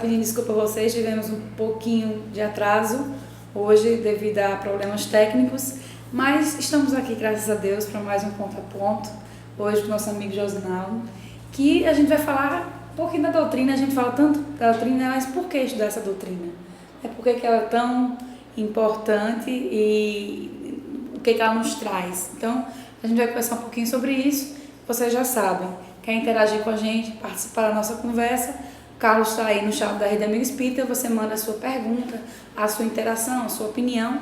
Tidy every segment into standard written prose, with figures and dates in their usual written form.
pedindo desculpa a vocês, tivemos um pouquinho de atraso hoje devido a problemas técnicos, mas estamos aqui, graças a Deus, para mais um ponto a ponto, hoje com o nosso amigo Josinaldo, que a gente vai falar um pouquinho da doutrina. A gente fala tanto da doutrina, mas por que estudar essa doutrina? Por que ela é tão importante e o que ela nos traz? Então, a gente vai conversar um pouquinho sobre isso. Vocês já sabem, quer interagir com a gente, participar da nossa conversa, o Carlos está aí no chat da Rede Amigo Espírita, você manda a sua pergunta, a sua interação, a sua opinião,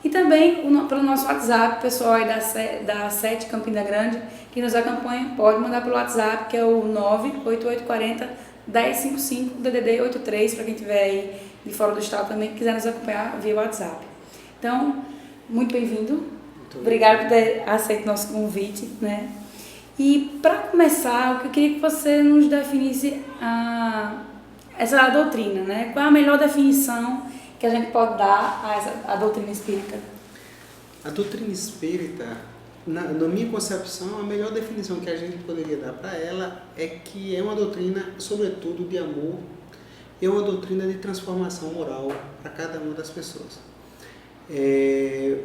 e também pelo nosso WhatsApp, o pessoal aí da SET Campina Grande, que nos acompanha, pode mandar pelo WhatsApp, que é o 98840-1055, DDD 83, para quem estiver aí de fora do estado também, que quiser nos acompanhar via WhatsApp. Então, muito bem-vindo, obrigado por ter aceito nosso convite, né? E para começar, eu queria que você nos definisse essa doutrina, né? Qual é a melhor definição que a gente pode dar à doutrina espírita? A doutrina espírita, na minha concepção, a melhor definição que a gente poderia dar para ela é que é uma doutrina, sobretudo, de amor, e é uma doutrina de transformação moral para cada uma das pessoas.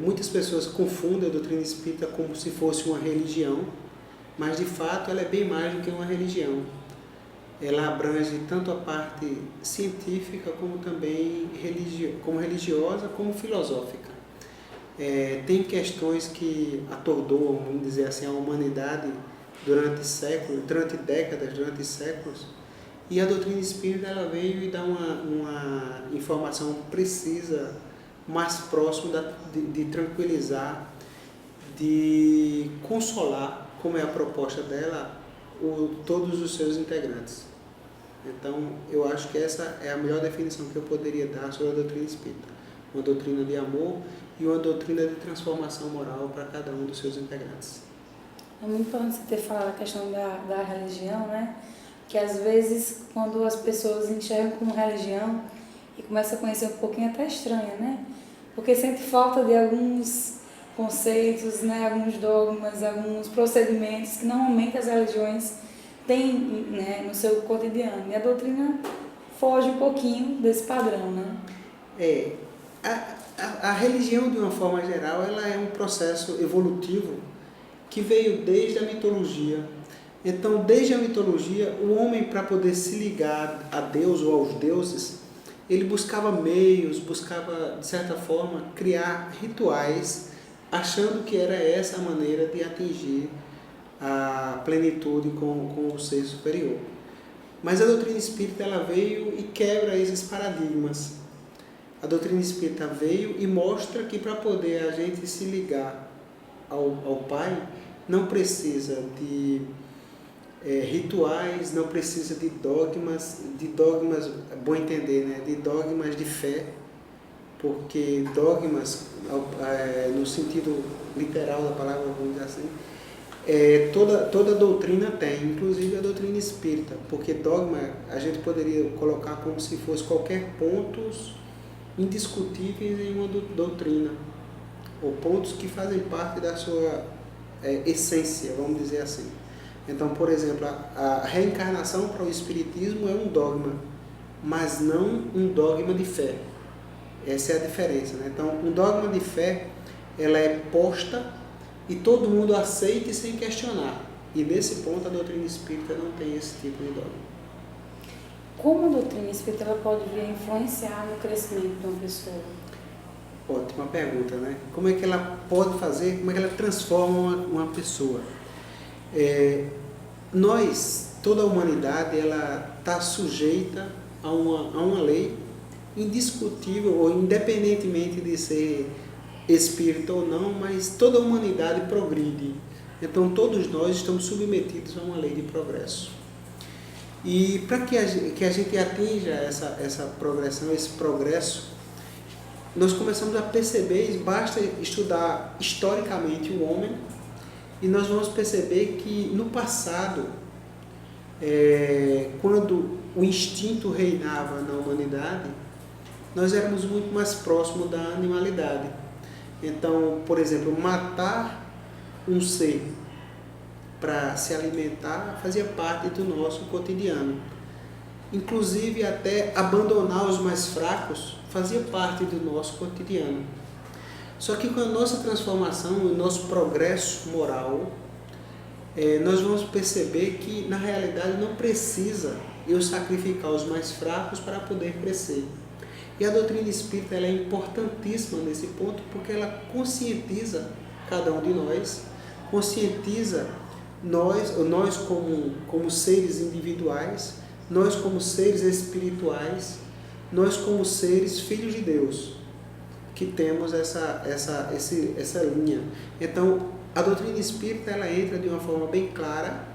Muitas pessoas confundem a doutrina espírita como se fosse uma religião, mas de fato ela é bem mais do que uma religião. Ela abrange tanto a parte científica como também religiosa, como filosófica. Tem questões que atordoam, vamos dizer assim, a humanidade durante séculos, durante décadas, durante séculos, e a doutrina espírita ela veio e dá uma informação precisa, mais próximo de tranquilizar, de consolar, como é a proposta dela, todos os seus integrantes. Então, eu acho que essa é a melhor definição que eu poderia dar sobre a doutrina espírita. Uma doutrina de amor e uma doutrina de transformação moral para cada um dos seus integrantes. É muito importante você ter falado a questão da religião, né? Que às vezes, quando as pessoas enxergam como religião e começam a conhecer um pouquinho, até estranha, né? Porque sente falta de alguns conceitos, né, alguns dogmas, alguns procedimentos que normalmente as religiões têm, né, no seu cotidiano. E a doutrina foge um pouquinho desse padrão, né? A religião, de uma forma geral, ela é um processo evolutivo que veio desde a mitologia. Então, desde a mitologia, o homem, para poder se ligar a Deus ou aos deuses, ele buscava meios, buscava, de certa forma, criar rituais, achando que era essa a maneira de atingir a plenitude com o ser superior. Mas a doutrina espírita ela veio e quebra esses paradigmas. A doutrina espírita veio e mostra que para poder a gente se ligar ao Pai, não precisa de rituais, não precisa de dogmas, é bom entender, né? De dogmas de fé, porque dogmas, no sentido literal da palavra, vamos dizer assim, toda doutrina tem, inclusive a doutrina espírita, porque dogma a gente poderia colocar como se fosse qualquer pontos indiscutíveis em uma doutrina, ou pontos que fazem parte da sua essência, vamos dizer assim. Então, por exemplo, a reencarnação para o espiritismo é um dogma, mas não um dogma de fé. Essa é a diferença, né? Então, um dogma de fé, ela é posta e todo mundo aceita e sem questionar. E nesse ponto a doutrina espírita não tem esse tipo de dogma. Como a doutrina espírita ela pode vir a influenciar no crescimento de uma pessoa? Ótima pergunta, né? Como é que ela pode fazer, como é que ela transforma uma pessoa? Toda a humanidade, ela está sujeita a uma lei indiscutível, ou independentemente de ser espírita ou não, mas toda a humanidade progride. Então todos nós estamos submetidos a uma lei de progresso. E para que a gente atinja essa progressão, esse progresso, nós começamos a perceber, basta estudar historicamente o homem, e nós vamos perceber que no passado, quando o instinto reinava na humanidade, nós éramos muito mais próximos da animalidade. Então, por exemplo, matar um ser para se alimentar fazia parte do nosso cotidiano. inclusive até abandonar os mais fracos, fazia parte do nosso cotidiano. Só que com a nossa transformação, o nosso progresso moral, nós vamos perceber que na realidade não precisa eu sacrificar os mais fracos para poder crescer. E a doutrina espírita ela é importantíssima nesse ponto, porque ela conscientiza cada um de nós, conscientiza nós como seres individuais, nós como seres espirituais, nós como seres filhos de Deus, que temos essa linha. Então, a doutrina espírita ela entra de uma forma bem clara,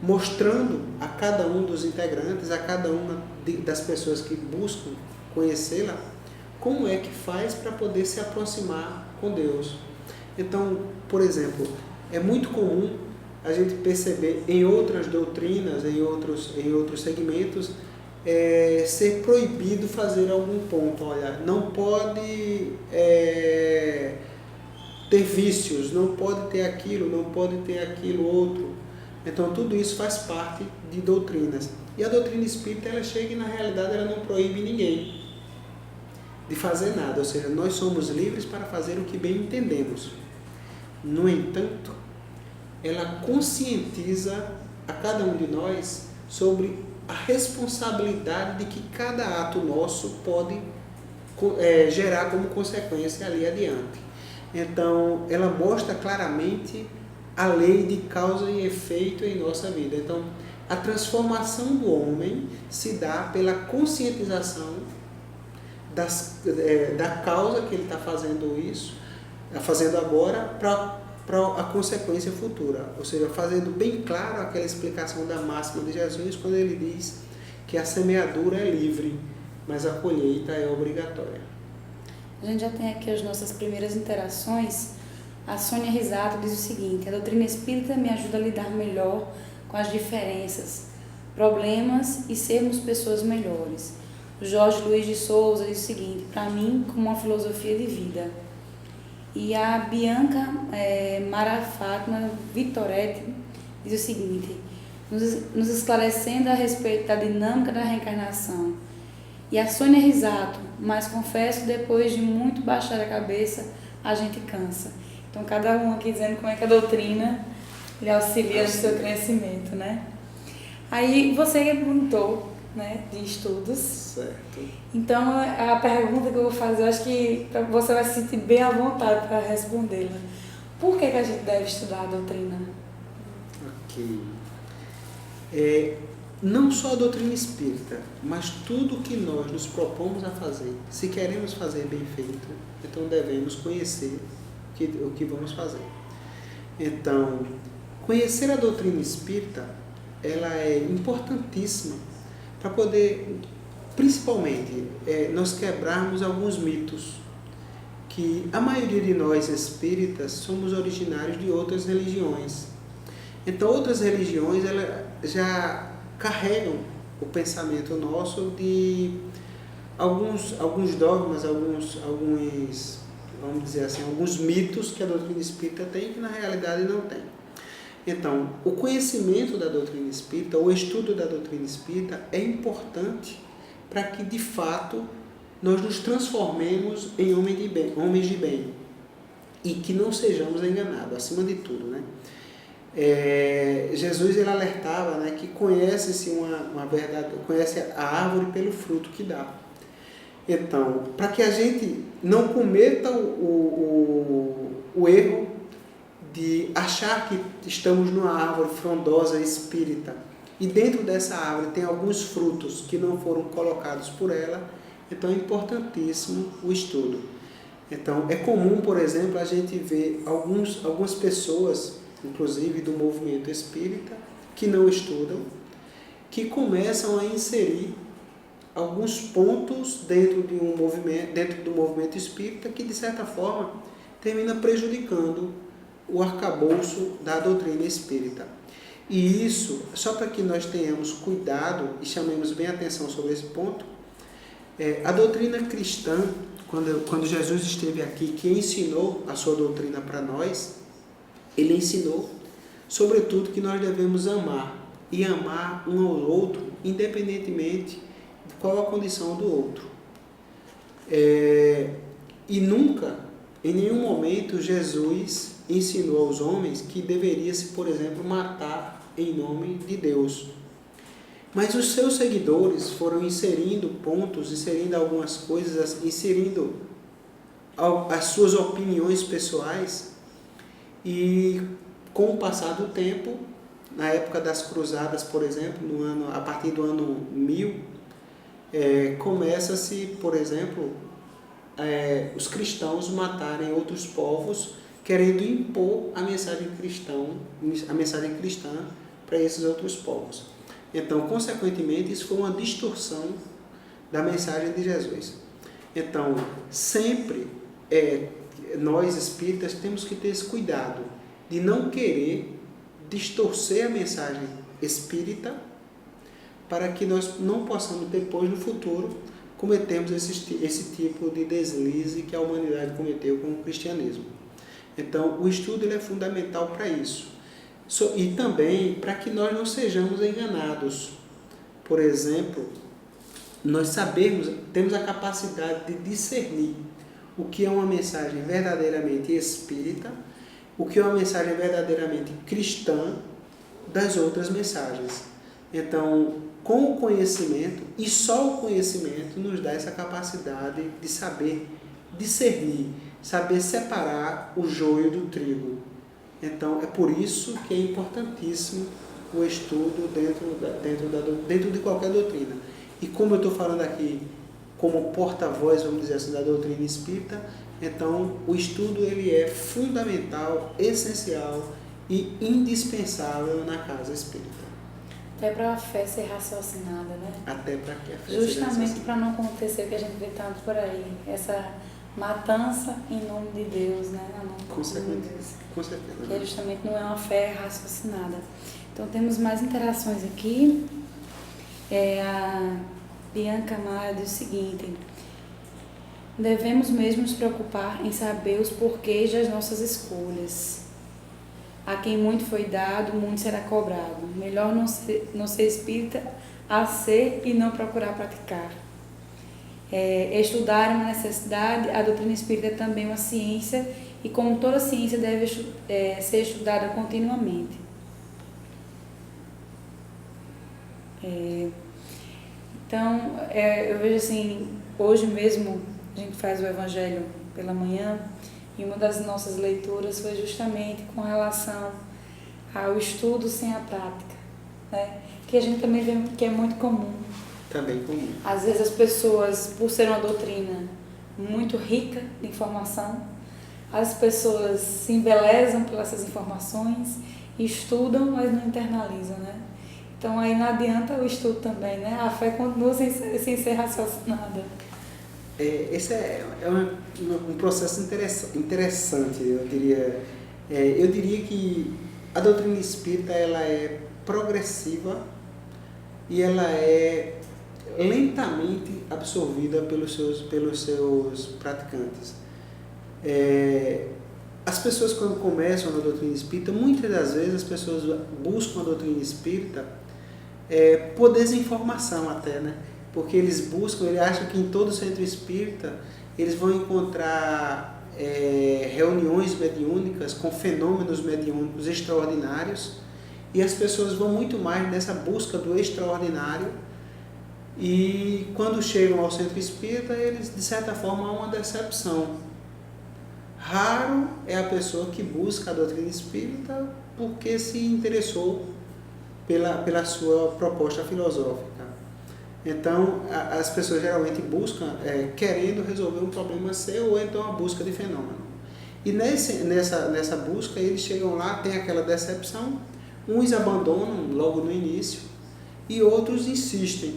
mostrando a cada um dos integrantes, a cada uma das pessoas que buscam conhecê-la, como é que faz para poder se aproximar com Deus. Então, por exemplo, é muito comum a gente perceber em outras doutrinas, em outros segmentos, ser proibido fazer algum ponto. Olha, não pode ter vícios, não pode ter aquilo, não pode ter aquilo outro. Então, tudo isso faz parte de doutrinas. E a doutrina espírita, ela chega e, na realidade, ela não proíbe ninguém de fazer nada. Ou seja, nós somos livres para fazer o que bem entendemos. No entanto, ela conscientiza a cada um de nós sobre a responsabilidade de que cada ato nosso pode gerar como consequência ali adiante. Então, ela mostra claramente a lei de causa e efeito em nossa vida. Então, a transformação do homem se dá pela conscientização da causa que ele está fazendo agora para a consequência futura. Ou seja, fazendo bem claro aquela explicação da máxima de Jesus, quando ele diz que a semeadura é livre, mas a colheita é obrigatória. A gente já tem aqui as nossas primeiras interações. A Sônia Risato diz o seguinte: a doutrina espírita me ajuda a lidar melhor com as diferenças, problemas e sermos pessoas melhores. O Jorge Luiz de Souza diz o seguinte: para mim, como uma filosofia de vida. E a Bianca Mara Fátima Vitoretti diz o seguinte: nos esclarecendo a respeito da dinâmica da reencarnação. E a Sônia Risato: mas confesso que depois de muito baixar a cabeça, a gente cansa. Então, cada um aqui dizendo como é que a doutrina lhe auxilia no seu crescimento, né? Aí, você perguntou, né, de estudos. Certo. Então, a pergunta que eu vou fazer, eu acho que você vai se sentir bem à vontade para respondê-la. Por que a gente deve estudar a doutrina? Ok. Não só a doutrina espírita, mas tudo que nós nos propomos a fazer. Se queremos fazer bem feito, então devemos conhecer o que vamos fazer. Então, conhecer a doutrina espírita, ela é importantíssima para poder, principalmente, nós quebrarmos alguns mitos, que a maioria de nós espíritas somos originários de outras religiões. Então, outras religiões elas já carregam o pensamento nosso de alguns dogmas, vamos dizer assim, alguns mitos que a doutrina espírita tem que na realidade não tem. Então, o conhecimento da doutrina espírita, o estudo da doutrina espírita é importante para que, de fato, nós nos transformemos em homens de bem e que não sejamos enganados, acima de tudo, né? Jesus ele alertava, né, que conhece-se uma verdade, conhece a árvore pelo fruto que dá. Então, para que a gente não cometa o erro de achar que estamos numa árvore frondosa espírita e dentro dessa árvore tem alguns frutos que não foram colocados por ela, então é importantíssimo o estudo. Então, é comum, por exemplo, a gente ver algumas pessoas, inclusive do movimento espírita, que não estudam, que começam a inserir alguns pontos dentro do movimento espírita que, de certa forma, termina prejudicando o arcabouço da doutrina espírita. E isso, só para que nós tenhamos cuidado e chamemos bem a atenção sobre esse ponto, a doutrina cristã, quando Jesus esteve aqui, que ensinou a sua doutrina para nós, ele ensinou, sobretudo, que nós devemos amar, e amar um ao outro independentemente de qual a condição do outro. E nunca, em nenhum momento, Jesus ensinou aos homens que deveria-se, por exemplo, matar em nome de Deus. Mas os seus seguidores foram inserindo pontos, inserindo algumas coisas, inserindo as suas opiniões pessoais, e com o passar do tempo, na época das cruzadas, por exemplo, a partir do ano 1000, começa-se, por exemplo, os cristãos matarem outros povos, querendo impor a mensagem cristã para esses outros povos. Então, consequentemente, isso foi uma distorção da mensagem de Jesus. Então, sempre nós espíritas temos que ter esse cuidado de não querer distorcer a mensagem espírita, para que nós não possamos depois, no futuro, cometermos esse tipo de deslize que a humanidade cometeu com o cristianismo. Então, o estudo ele é fundamental para isso. E também para que nós não sejamos enganados. Por exemplo, nós temos a capacidade de discernir o que é uma mensagem verdadeiramente espírita, o que é uma mensagem verdadeiramente cristã das outras mensagens. Então, com o conhecimento, e só o conhecimento nos dá essa capacidade de saber discernir, saber separar o joio do trigo. Então, é por isso que é importantíssimo o estudo dentro de qualquer doutrina. E como eu estou falando aqui como porta-voz, vamos dizer assim, da doutrina espírita, então o estudo ele é fundamental, essencial e indispensável na casa espírita. Até para a fé ser raciocinada, né? Até para que a fé justamente para não acontecer o que a gente vê tanto por aí, essa matança em nome de Deus, né? Com certeza. Que justamente não é uma fé raciocinada. Então temos mais interações aqui. A Bianca Maia diz o seguinte: devemos mesmo nos preocupar em saber os porquês das nossas escolhas. A quem muito foi dado, muito será cobrado. Melhor não ser espírita a ser e não procurar praticar. Estudar é uma necessidade, a doutrina espírita é também uma ciência, e como toda ciência deve ser estudada continuamente. Então, eu vejo assim, hoje mesmo a gente faz o Evangelho pela manhã, e uma das nossas leituras foi justamente com relação ao estudo sem a prática, né? Que a gente também vê que é muito comum. Também comum. Às vezes as pessoas, por ser uma doutrina muito rica de informação, as pessoas se embelezam por essas informações, estudam, mas não internalizam, né? Então aí não adianta o estudo também, né? A fé continua sem ser raciocinada. Esse é um processo interessante, eu diria. Eu diria que a doutrina espírita ela é progressiva e ela é lentamente absorvida pelos seus praticantes. As pessoas, quando começam na doutrina espírita, muitas das vezes as pessoas buscam a doutrina espírita por desinformação até, né? Porque eles acham que em todo centro espírita eles vão encontrar reuniões mediúnicas com fenômenos mediúnicos extraordinários, e as pessoas vão muito mais nessa busca do extraordinário, e quando chegam ao centro espírita, eles, de certa forma, há uma decepção. Raro é a pessoa que busca a doutrina espírita porque se interessou pela sua proposta filosófica. Então, as pessoas geralmente buscam querendo resolver um problema seu, ou então a busca de fenômeno. E nessa busca, eles chegam lá, tem aquela decepção, uns abandonam logo no início e outros insistem.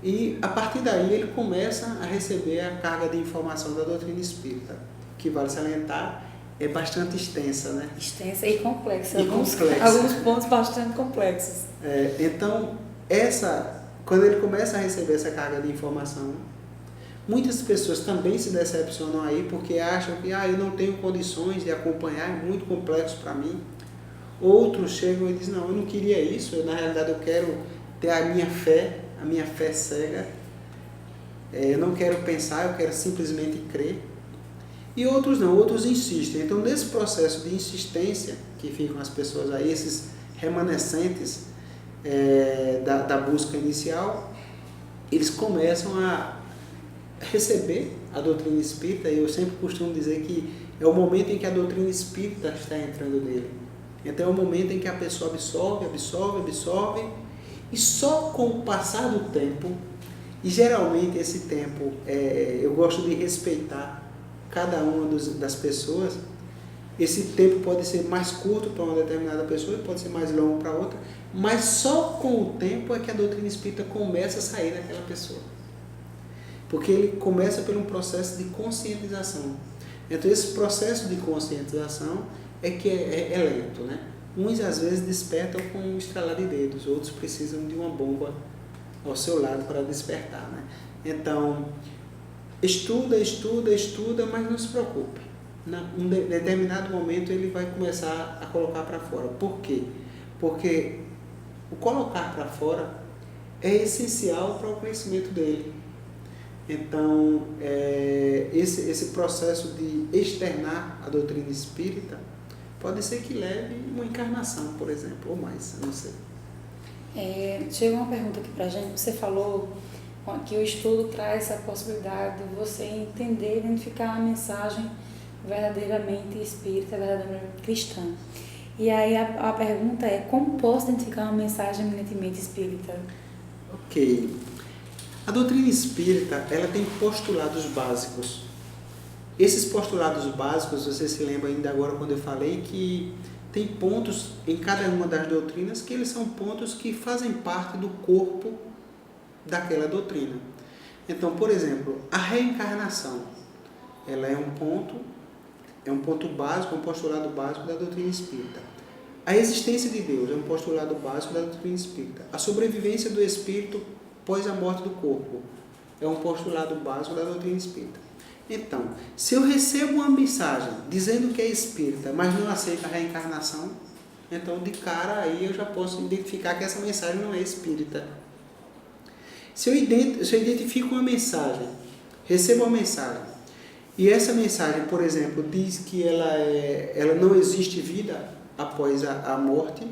E a partir daí ele começa a receber a carga de informação da doutrina espírita, que, vale salientar, é bastante extensa, né? Extensa e complexa. Alguns pontos bastante complexos. Então, quando ele começa a receber essa carga de informação, muitas pessoas também se decepcionam aí, porque acham que eu não tenho condições de acompanhar, é muito complexo para mim. Outros chegam e dizem, não, eu não queria isso, na realidade eu quero ter a minha fé cega. Eu não quero pensar, eu quero simplesmente crer. E outros não, outros insistem. Então, nesse processo de insistência que ficam as pessoas aí, esses remanescentes da busca inicial, eles começam a receber a doutrina espírita, e eu sempre costumo dizer que é o momento em que a doutrina espírita está entrando nele. Então é o momento em que a pessoa absorve, e só com o passar do tempo, e geralmente esse tempo, eu gosto de respeitar cada uma das pessoas. Esse tempo pode ser mais curto para uma determinada pessoa, pode ser mais longo para outra, mas só com o tempo é que a doutrina espírita começa a sair daquela pessoa. Porque ele começa por um processo de conscientização. Então esse processo de conscientização é que é lento, né? Uns às vezes despertam com um estralar de dedos, outros precisam de uma bomba ao seu lado para despertar, né? Então, estuda, mas não se preocupe. Em um determinado momento ele vai começar a colocar para fora. Por quê? Porque o colocar para fora é essencial para o conhecimento dele. Então, esse processo de externar a doutrina espírita pode ser que leve uma encarnação, por exemplo, ou mais, eu não sei. Chega uma pergunta aqui pra gente. Você falou que o estudo traz essa possibilidade de você entender, identificar a mensagem verdadeiramente espírita, verdadeiramente cristã. E aí a pergunta é: como posso identificar uma mensagem eminentemente espírita? Ok. A doutrina espírita, ela tem postulados básicos. Esses postulados básicos, você se lembra ainda agora quando eu falei que tem pontos em cada uma das doutrinas que eles são pontos que fazem parte do corpo daquela doutrina. Então, por exemplo, a reencarnação, ela é um ponto básico, um postulado básico da doutrina espírita. A existência de Deus é um postulado básico da doutrina espírita. A sobrevivência do espírito após a morte do corpo é um postulado básico da doutrina espírita. Então, se eu recebo uma mensagem dizendo que é espírita, mas não aceita a reencarnação, então de cara aí eu já posso identificar que essa mensagem não é espírita. Se eu identifico uma mensagem, recebo uma mensagem, e essa mensagem, por exemplo, diz que ela não existe vida após a morte,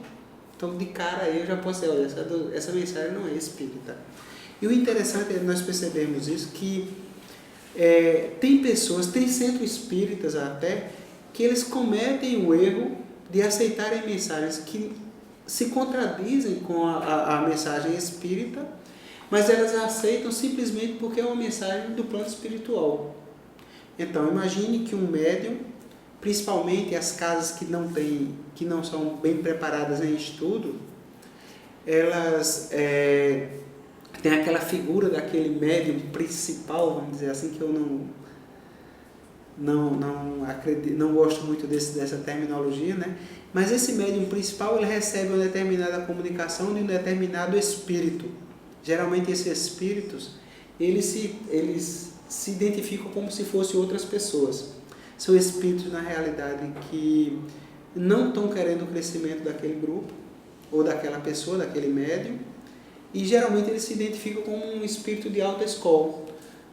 então de cara aí eu já posso dizer, olha, essa mensagem não é espírita. E o interessante é nós percebermos isso, que tem pessoas, tem centros espíritas até, que eles cometem o erro de aceitarem mensagens que se contradizem com a mensagem espírita, mas elas aceitam simplesmente porque é uma mensagem do plano espiritual. Então, imagine que um médium, principalmente as casas que não são bem preparadas em estudo, elas têm aquela figura daquele médium principal, vamos dizer assim, que eu não acredito, não gosto muito dessa terminologia, né? Mas esse médium principal, ele recebe uma determinada comunicação de um determinado espírito. Geralmente esses espíritos, eles se identificam como se fossem outras pessoas. São espíritos, na realidade, que não estão querendo o crescimento daquele grupo, ou daquela pessoa, daquele médium, e geralmente eles se identificam como um espírito de alta escola.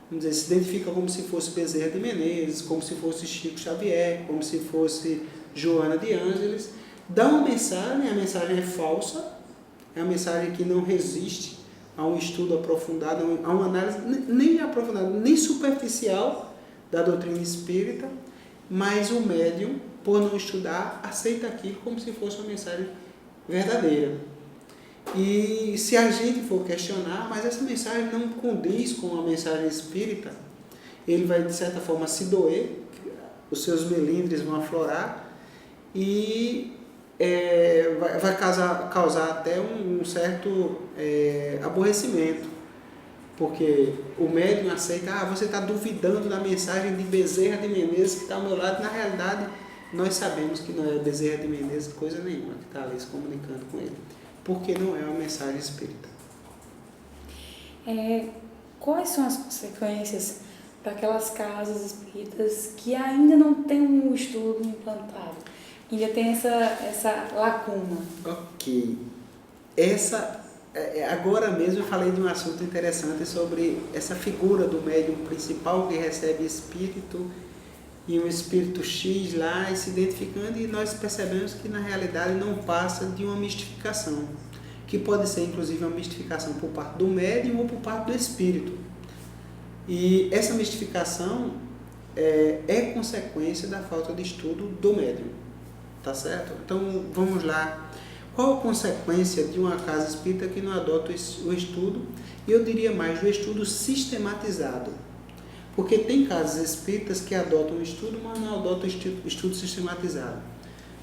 Vamos dizer, se identifica como se fosse Bezerra de Menezes, como se fosse Chico Xavier, como se fosse Joana de Ângeles. Dá uma mensagem, a mensagem é falsa, é uma mensagem que não resiste a um estudo aprofundado, a uma análise nem aprofundada, nem superficial da doutrina espírita, mas o médium, por não estudar, aceita aquilo como se fosse uma mensagem verdadeira. E se a gente for questionar, mas essa mensagem não condiz com a mensagem espírita, ele vai de certa forma se doer, os seus melindres vão aflorar e vai causar até um certo aborrecimento, porque o médium aceita, você está duvidando da mensagem de Bezerra de Menezes que está ao meu lado. Na realidade, nós sabemos que não é Bezerra de Menezes coisa nenhuma que está ali se comunicando com ele, porque não é uma mensagem espírita. Quais são as consequências para aquelas casas espíritas que ainda não têm um estudo implantado, ainda tem essa lacuna? Ok. Essa agora mesmo eu falei de um assunto interessante sobre essa figura do médium principal que recebe espírito e um espírito X lá e se identificando, e nós percebemos que na realidade não passa de uma mistificação, que pode ser inclusive uma mistificação por parte do médium ou por parte do espírito. E essa mistificação é consequência da falta de estudo do médium, tá certo? Então vamos lá. Qual a consequência de uma casa espírita que não adota o estudo? E eu diria mais, o estudo sistematizado. Porque tem casas espíritas que adotam o estudo, mas não adotam o estudo sistematizado.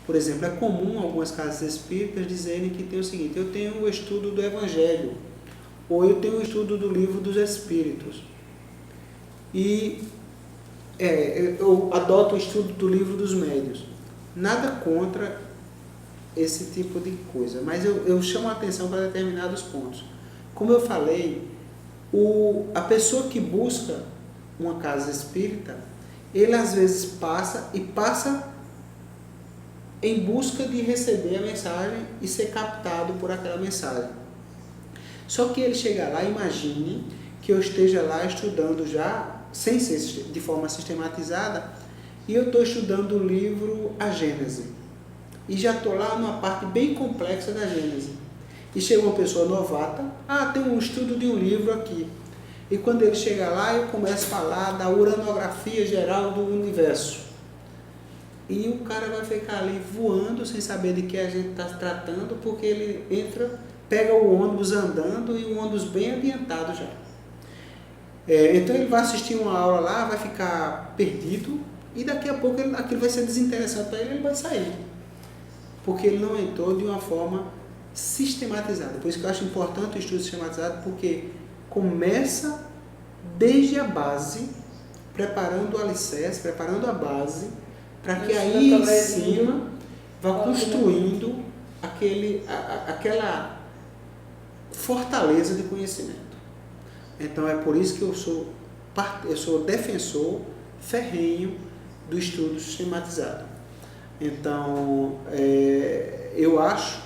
Por exemplo, é comum algumas casas espíritas dizerem que tem o seguinte: eu tenho o estudo do Evangelho, ou eu tenho o estudo do Livro dos Espíritos. E eu adoto o estudo do Livro dos Médiuns. Nada contra esse tipo de coisa, mas eu chamo a atenção para determinados pontos. Como eu falei, a pessoa que busca uma casa espírita, ele às vezes passa em busca de receber a mensagem e ser captado por aquela mensagem. Só que ele chega lá, imagine que eu esteja lá estudando já, sem ser de forma sistematizada, e eu estou estudando o livro A Gênese. E já estou lá numa parte bem complexa da Gênese. E chega uma pessoa novata, tem um estudo de um livro aqui. E quando ele chega lá, eu começo a falar da uranografia geral do universo. E o cara vai ficar ali voando, sem saber de que a gente está tratando, porque ele entra, pega o ônibus andando, e o ônibus bem adiantado já. Então ele vai assistir uma aula lá, vai ficar perdido, e daqui a pouco aquilo vai ser desinteressante para ele vai sair. Porque ele não entrou de uma forma sistematizada. Por isso que eu acho importante o estudo sistematizado, porque começa desde a base, preparando o alicerce, preparando a base, para que aí em cima vá construindo aquela fortaleza de conhecimento. Então é por isso que eu sou defensor ferrenho do estudo sistematizado. Então, eu acho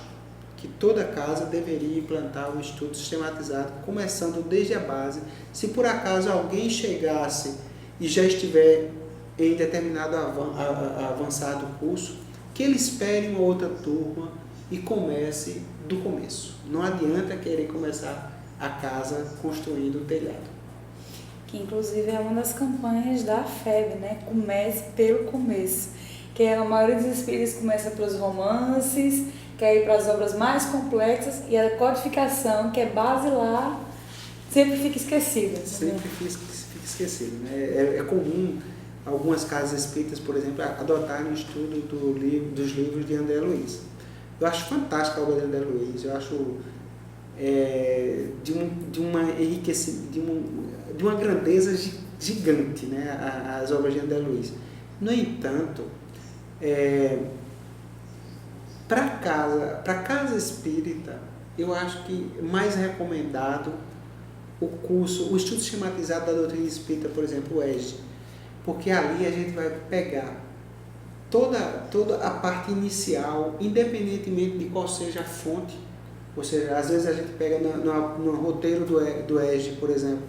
que toda casa deveria implantar o estudo sistematizado, começando desde a base. Se por acaso alguém chegasse e já estiver em determinado avançado curso, que ele espere uma outra turma e comece do começo. Não adianta querer começar a casa construindo o telhado. Que inclusive é uma das campanhas da FEB, né? Comece pelo começo. Que a maioria dos espíritos começa pelos romances, quer ir para as obras mais complexas, e a codificação, que é basilar, sempre fica esquecida. Sempre fica esquecida, né? É comum algumas casas espíritas, por exemplo, adotarem o estudo dos livros de André Luiz. Eu acho fantástica a obra de André Luiz, eu acho de uma grandeza gigante, né? As obras de André Luiz. No entanto, para casa espírita, eu acho que mais recomendado o estudo sistematizado da doutrina espírita, por exemplo, o ESG, porque ali a gente vai pegar toda a parte inicial, independentemente de qual seja a fonte. Ou seja, às vezes a gente pega no roteiro do ESG, por exemplo,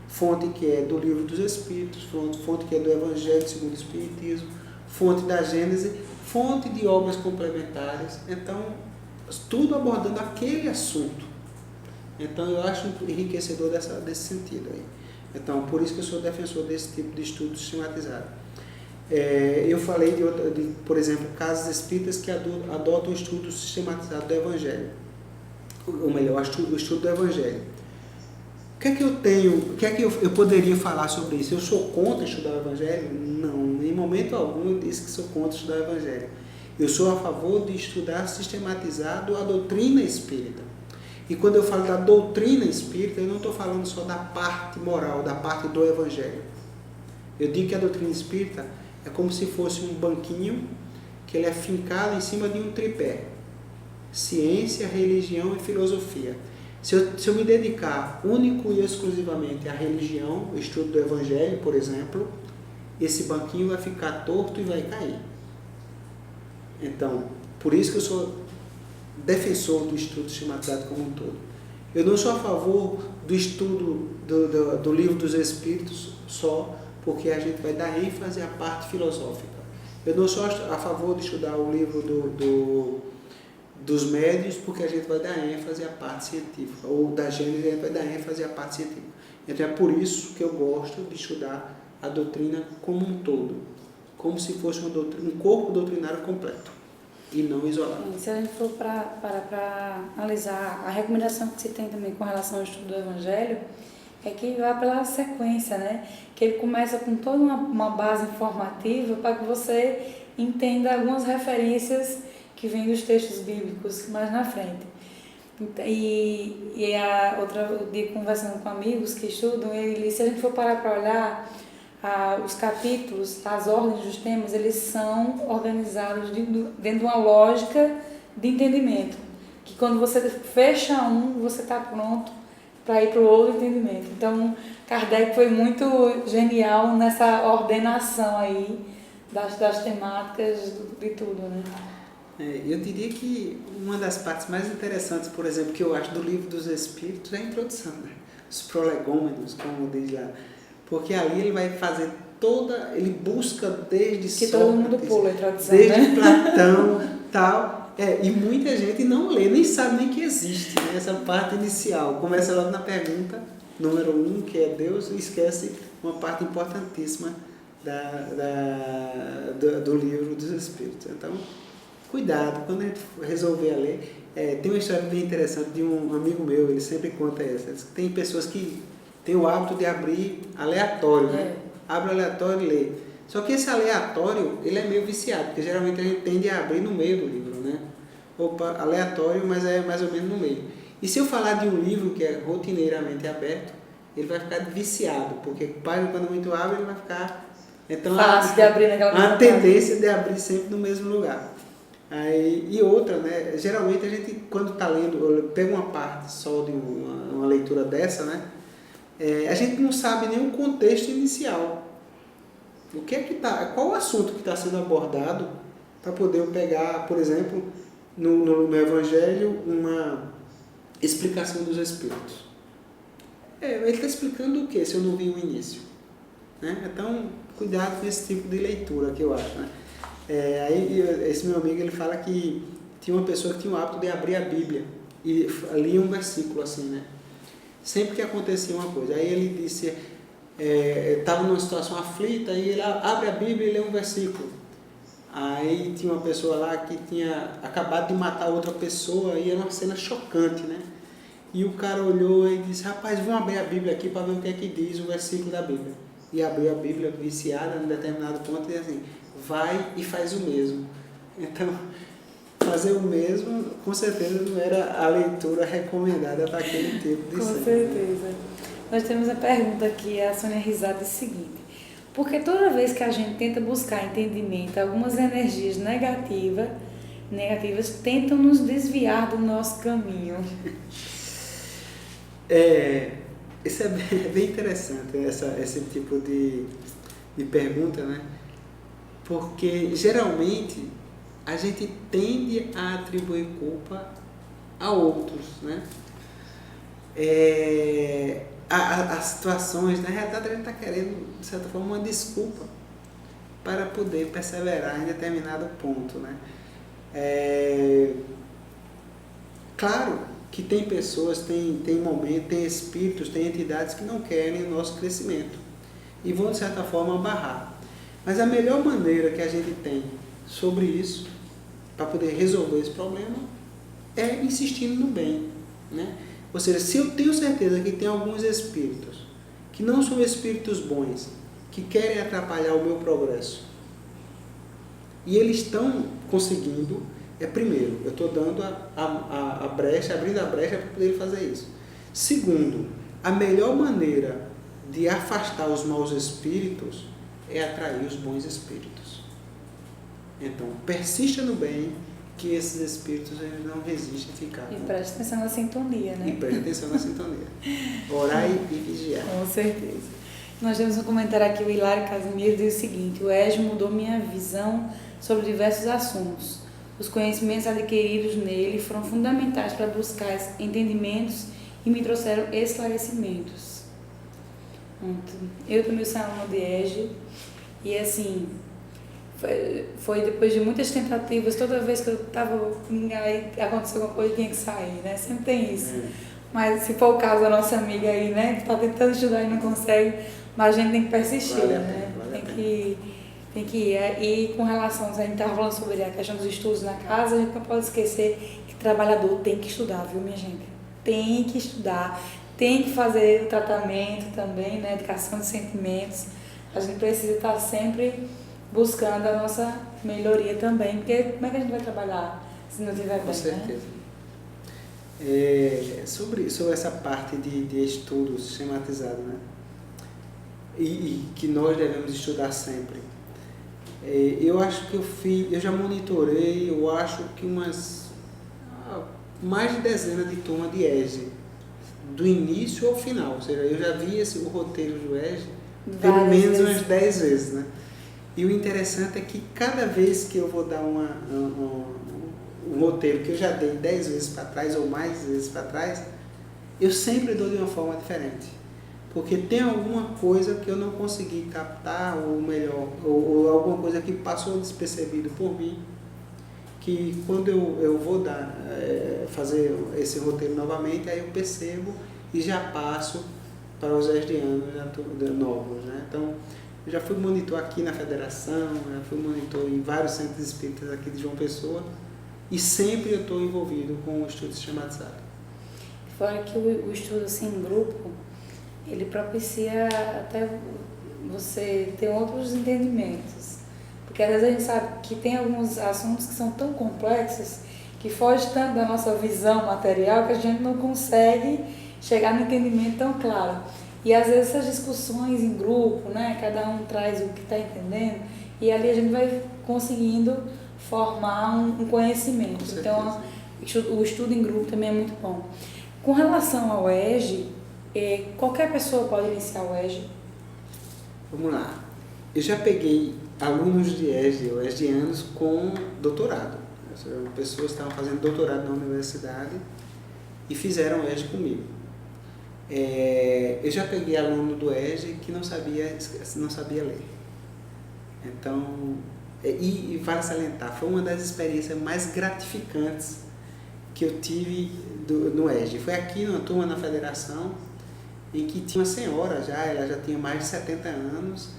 fonte que é do Livro dos Espíritos, fonte que é do Evangelho segundo o Espiritismo, fonte da Gênese, fonte de obras complementares. Então, tudo abordando aquele assunto. Então, eu acho enriquecedor desse sentido aí. Então, por isso que eu sou defensor desse tipo de estudo sistematizado. Eu falei por exemplo, casas espíritas que adotam o estudo sistematizado do Evangelho. Ou melhor, o estudo do Evangelho. O que é que eu poderia falar sobre isso? Eu sou contra estudar o Evangelho? Não, em momento algum eu disse que sou contra estudar o Evangelho. Eu sou a favor de estudar sistematizado a doutrina espírita. E quando eu falo da doutrina espírita, eu não estou falando só da parte moral, da parte do Evangelho. Eu digo que a doutrina espírita é como se fosse um banquinho que ele é fincado em cima de um tripé. Ciência, religião e filosofia. Se eu me dedicar único e exclusivamente à religião, o estudo do Evangelho, por exemplo, esse banquinho vai ficar torto e vai cair. Então, por isso que eu sou defensor do estudo sistematizado como um todo. Eu não sou a favor do estudo do livro dos Espíritos só porque a gente vai dar ênfase à parte filosófica. Eu não sou a favor de estudar o livro dos médiuns porque a gente vai dar ênfase à parte científica, ou da Gênese a gente vai dar ênfase à parte científica. Então é por isso que eu gosto de estudar a doutrina como um todo, como se fosse um corpo doutrinário completo e não isolado. Se a gente for para analisar a recomendação que se tem também com relação ao estudo do Evangelho, é que vá pela sequência, né? Que ele começa com toda uma base informativa para que você entenda algumas referências que vêm dos textos bíblicos mais na frente. E a outra dia conversando com amigos que estudam, se a gente for parar para olhar os capítulos, as ordens dos temas, eles são organizados dentro de uma lógica de entendimento, que quando você fecha um, você está pronto para ir para o outro entendimento. Então, Kardec foi muito genial nessa ordenação aí das temáticas de tudo, né? Eu diria que uma das partes mais interessantes, por exemplo, que eu acho do Livro dos Espíritos é a introdução, né? Os prolegômenos, como diz lá. Porque ali ele vai fazer ele busca desde que Sócrates, todo mundo pula a introdução, desde né? Platão, tal. E muita gente não lê, nem sabe nem que existe, né? Essa parte inicial. Começa logo na pergunta número 1, que é Deus, e esquece uma parte importantíssima do Livro dos Espíritos. Então, cuidado, quando a gente resolver a ler. Tem uma história bem interessante de um amigo meu, ele sempre conta essa. Tem pessoas que têm o hábito de abrir aleatório, né? Abre aleatório e lê. Só que esse aleatório, ele é meio viciado, porque geralmente a gente tende a abrir no meio do livro, né? Opa, aleatório, mas é mais ou menos no meio. E se eu falar de um livro que é rotineiramente aberto, ele vai ficar viciado, porque quando muito abre, ele vai ficar... Então, fácil de abrir naquela mesma a tendência de abrir sempre no mesmo lugar. E outra, né? Geralmente a gente, quando está lendo, pega uma parte só de uma leitura dessa, né? A gente não sabe nem o contexto inicial. O que é que qual o assunto que está sendo abordado para poder eu pegar, por exemplo, no Evangelho, uma explicação dos Espíritos. Ele está explicando o que se eu não vi o início? Né? Então, cuidado com esse tipo de leitura que eu acho, né? Aí esse meu amigo ele fala que tinha uma pessoa que tinha o hábito de abrir a Bíblia e lia um versículo assim, né? Sempre que acontecia uma coisa. Aí ele disse, estava numa situação aflita e ele abre a Bíblia e lê um versículo. Aí tinha uma pessoa lá que tinha acabado de matar outra pessoa e era uma cena chocante, né? E o cara olhou e disse, rapaz, vamos abrir a Bíblia aqui para ver o que é que diz o versículo da Bíblia. E abriu a Bíblia viciada em determinado ponto e diz assim, vai e faz o mesmo. Então, fazer o mesmo, com certeza, não era a leitura recomendada para aquele tipo de cena. Com certeza. Nós temos a pergunta aqui, a Sônia Risada, é o seguinte: porque toda vez que a gente tenta buscar entendimento, algumas energias negativas tentam nos desviar do nosso caminho. Isso é bem interessante, esse tipo de pergunta, né? Porque, geralmente, a gente tende a atribuir culpa a outros, né? As situações, na realidade, a gente está querendo, de certa forma, uma desculpa para poder perseverar em determinado ponto, né? Claro que tem pessoas, tem momentos, tem espíritos, tem entidades que não querem o nosso crescimento e vão, de certa forma, barrar. Mas a melhor maneira que a gente tem sobre isso, para poder resolver esse problema, é insistindo no bem, né? Ou seja, se eu tenho certeza que tem alguns espíritos que não são espíritos bons, que querem atrapalhar o meu progresso, e eles estão conseguindo, primeiro, eu estou dando a brecha, abrindo a brecha para poder fazer isso. Segundo, a melhor maneira de afastar os maus espíritos é atrair os bons espíritos. Então, persista no bem, que esses espíritos eles não resistem a ficar. E preste atenção na sintonia, né? E preste atenção na sintonia. Orar e vigiar. Com certeza. Nós temos um comentário aqui, o Hilário Casimiro diz o seguinte: o EJO mudou minha visão sobre diversos assuntos. Os conhecimentos adquiridos nele foram fundamentais para buscar entendimentos e me trouxeram esclarecimentos. Eu tomei o salão de EGE e assim, foi depois de muitas tentativas, toda vez que eu estava, aí aconteceu alguma coisa, tinha que sair, né? Sempre tem isso. Mas se for o caso da nossa amiga aí, né, que está tentando estudar e não consegue, mas a gente tem que persistir, né? Tem que ir. E com relação, a gente estava falando sobre a questão dos estudos na casa, a gente não pode esquecer que trabalhador tem que estudar, viu, minha gente? Tem que estudar, tem que fazer o tratamento também, né? Educação de sentimentos. A gente precisa estar sempre buscando a nossa melhoria também, porque como é que a gente vai trabalhar se não tiver bem, Com certeza. Né? Sobre essa parte de estudo sistematizado, né? E que nós devemos estudar sempre. Eu acho que eu já monitorei, eu acho que mais de dezenas de turmas de EGE, do início ao final. Ou seja, eu já vi o roteiro do EGE pelo menos umas 10 vezes, né? E o interessante é que cada vez que eu vou dar um roteiro que eu já dei 10 vezes para trás ou mais vezes para trás, eu sempre dou de uma forma diferente. Porque tem alguma coisa que eu não consegui captar, ou melhor, ou alguma coisa que passou despercebido por mim, que quando eu vou fazer esse roteiro novamente, aí eu percebo e já passo para os ESDianos novos, né? Então, eu já fui monitor aqui na Federação, já fui monitor em vários centros espíritas aqui de João Pessoa, e sempre eu estou envolvido com o estudo sistematizado. Fora que o estudo assim, em grupo, ele propicia até você ter outros entendimentos. Porque às vezes a gente sabe que tem alguns assuntos que são tão complexos, que foge tanto da nossa visão material, que a gente não consegue chegar no entendimento tão claro. E às vezes essas discussões em grupo, né, cada um traz o que está entendendo, e ali a gente vai conseguindo formar um conhecimento. Então, o estudo em grupo também é muito bom. Com relação ao EGE, qualquer pessoa pode iniciar o EGE? Vamos lá. Eu já peguei alunos de EGE ou ESDianos com doutorado. Ou seja, pessoas que estavam fazendo doutorado na universidade e fizeram EGE comigo. Eu já peguei aluno do EGE que não sabia ler. Então, e vale salientar, foi uma das experiências mais gratificantes que eu tive no EGE. Foi aqui numa turma na Federação, em que tinha uma senhora ela já tinha mais de 70 anos,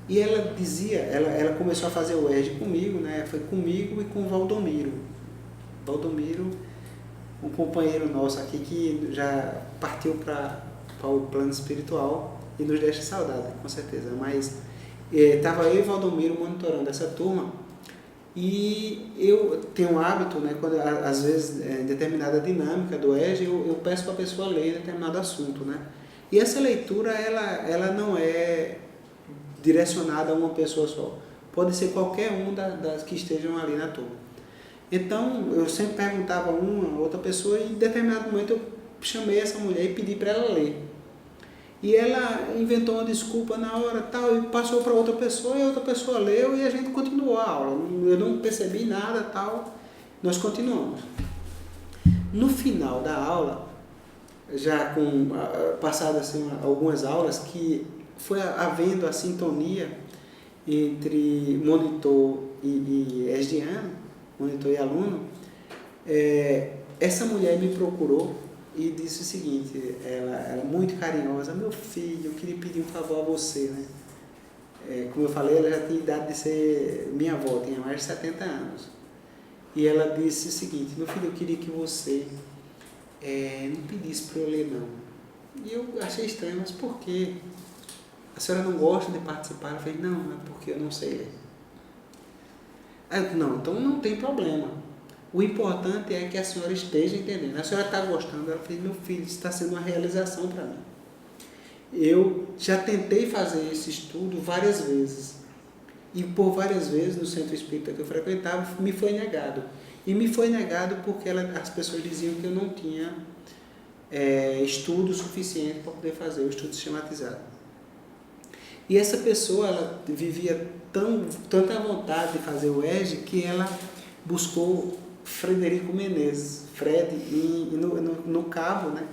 e ela dizia, ela começou a fazer o EGE comigo, né? Foi comigo e com o Valdomiro. Valdomiro, um companheiro nosso aqui que já partiu para o plano espiritual e nos deixa saudade, com certeza. Mas estava eu e o Valdomiro monitorando essa turma, e eu tenho um hábito, né, quando às vezes em determinada dinâmica do EGE, eu peço para a pessoa ler determinado assunto, né? E essa leitura ela não é direcionada a uma pessoa só. Pode ser qualquer um das que estejam ali na turma. Então, eu sempre perguntava a uma, outra pessoa, e em determinado momento eu chamei essa mulher e pedi para ela ler. E ela inventou uma desculpa na hora, tal, e passou para outra pessoa, e a outra pessoa leu, e a gente continuou a aula. Eu não percebi nada, tal, nós continuamos. No final da aula, já com passado assim, algumas aulas, que foi havendo a sintonia entre monitor e ESDiano, monitor e aluno, essa mulher me procurou e disse o seguinte, ela muito carinhosa: meu filho, eu queria pedir um favor a você, né? Como eu falei, ela já tinha idade de ser minha avó, tinha mais de 70 anos. E ela disse o seguinte: meu filho, eu queria que você não pedisse para eu ler, não. E eu achei estranho, mas por quê? A senhora não gosta de participar? Eu falei: não, é porque eu não sei ler. Aí eu disse: não, então não tem problema. O importante é que a senhora esteja entendendo. A senhora está gostando? Ela falou: meu filho, isso está sendo uma realização para mim. Eu já tentei fazer esse estudo várias vezes. E por várias vezes no centro espírita que eu frequentava, me foi negado. E me foi negado porque as pessoas diziam que eu não tinha estudo suficiente para poder fazer o estudo sistematizado. E essa pessoa, ela vivia tanta vontade de fazer o EGE, que ela buscou Frederico Menezes, Fred, no Cabo, né?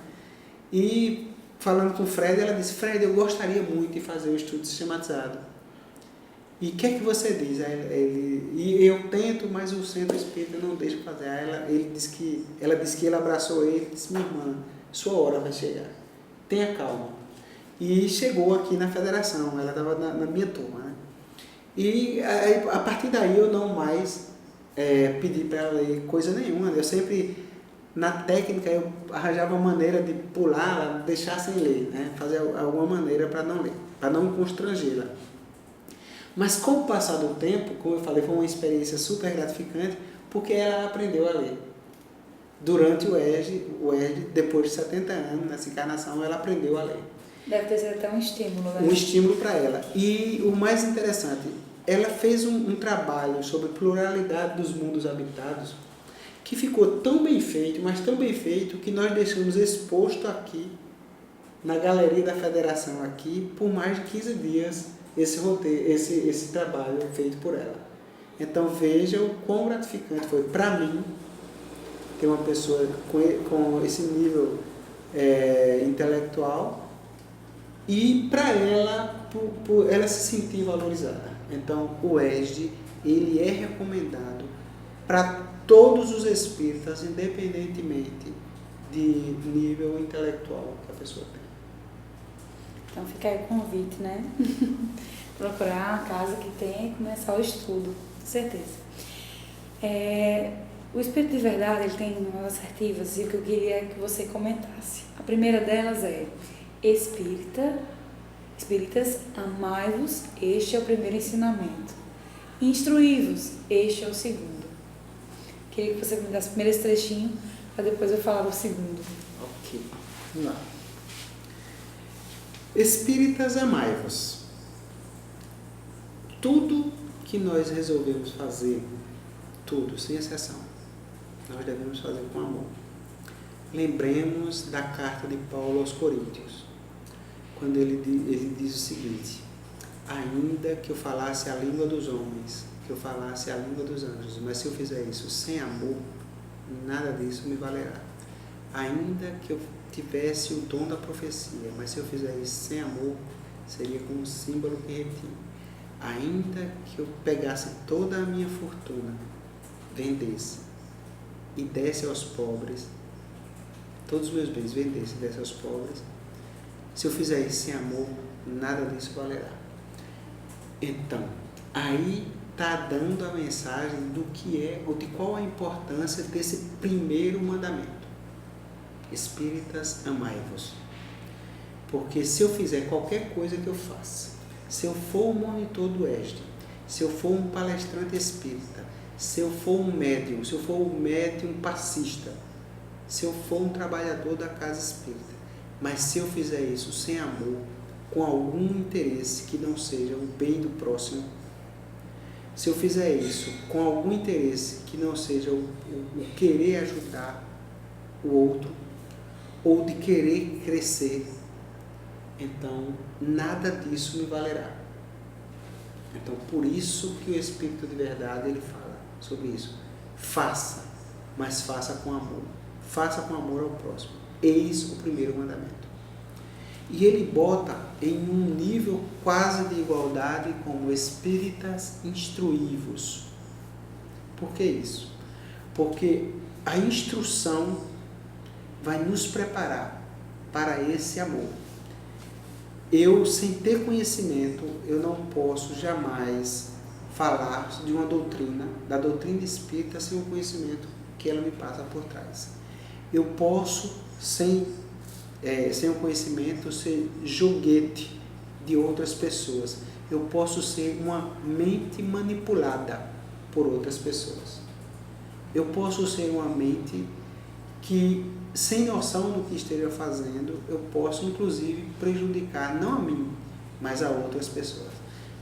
E falando com o Fred, ela disse, Fred, eu gostaria muito de fazer o estudo sistematizado. E o que é que você diz? E eu tento, mas o centro espírita não deixa fazer. Ela disse que ele abraçou ele e disse, minha irmã, sua hora vai chegar. Tenha calma. E chegou aqui na federação, ela estava na minha turma, né? E a partir daí eu não mais pedi para ela ler coisa nenhuma. Eu sempre, na técnica, eu arranjava uma maneira de pular, deixar sem ler, né? Fazer alguma maneira para não ler, para não constrangê-la. Mas com o passar do tempo, como eu falei, foi uma experiência super gratificante, porque ela aprendeu a ler. Durante o ERG, depois de 70 anos, nessa encarnação, ela aprendeu a ler. Deve ter sido até um estímulo, né? Um estímulo para ela. E o mais interessante, ela fez um trabalho sobre pluralidade dos mundos habitados, que ficou tão bem feito, mas tão bem feito, que nós deixamos exposto aqui, na galeria da federação aqui, por mais de 15 dias, esse roteiro, esse trabalho feito por ela. Então veja o quão gratificante foi para mim ter uma pessoa com esse nível intelectual e para ela, por ela se sentir valorizada. Então o ESD, ele é recomendado para todos os espíritas, independentemente de nível intelectual que a pessoa tem. Então fica aí o convite, né? Procurar uma casa que tenha e começar o estudo, com certeza. O Espírito de Verdade, ele tem umas assertivas e o que eu queria que você comentasse. A primeira delas é: Espíritas, amai-vos, este é o primeiro ensinamento. Instruí-vos, este é o segundo. Queria que você me desse primeiro esse trechinho, para depois eu falar o segundo. Ok, vamos lá. Espíritas, amai-vos. Tudo que nós resolvemos fazer, tudo, sem exceção, nós devemos fazer com amor. Lembremos da carta de Paulo aos Coríntios, quando ele diz o seguinte: ainda que eu falasse a língua dos homens, que eu falasse a língua dos anjos, mas se eu fizer isso sem amor, nada disso me valerá. Ainda que eu tivesse o dom da profecia, mas se eu fizer isso sem amor, seria como um símbolo que retinha. Ainda que eu pegasse toda a minha fortuna, vendesse e desse aos pobres, todos os meus bens vendesse e desse aos pobres, se eu fizer isso sem amor, nada disso valerá. Então, aí está dando a mensagem do que é, ou de qual a importância desse primeiro mandamento. Espíritas, amai-vos. Porque se eu fizer qualquer coisa que eu faça, se eu for um monitor do ESD, se eu for um palestrante espírita, se eu for um médium, se eu for um médium passista, se eu for um trabalhador da casa espírita, mas se eu fizer isso sem amor, com algum interesse que não seja o bem do próximo, se eu fizer isso com algum interesse que não seja o querer ajudar o outro, ou de querer crescer, então nada disso me valerá. Então por isso que o Espírito de Verdade ele fala sobre isso. Faça, mas faça com amor. Faça com amor ao próximo. Eis o primeiro mandamento. E ele bota em um nível quase de igualdade como espíritas instruí-vos. Por que isso? Porque a instrução vai nos preparar para esse amor. Eu, sem ter conhecimento, eu não posso jamais falar de uma doutrina, da doutrina espírita, sem o conhecimento que ela me passa por trás. Eu posso, sem o conhecimento, ser joguete de outras pessoas. Eu posso ser uma mente manipulada por outras pessoas. Eu posso ser uma mente que, sem noção do que esteja fazendo, eu posso inclusive prejudicar não a mim, mas a outras pessoas.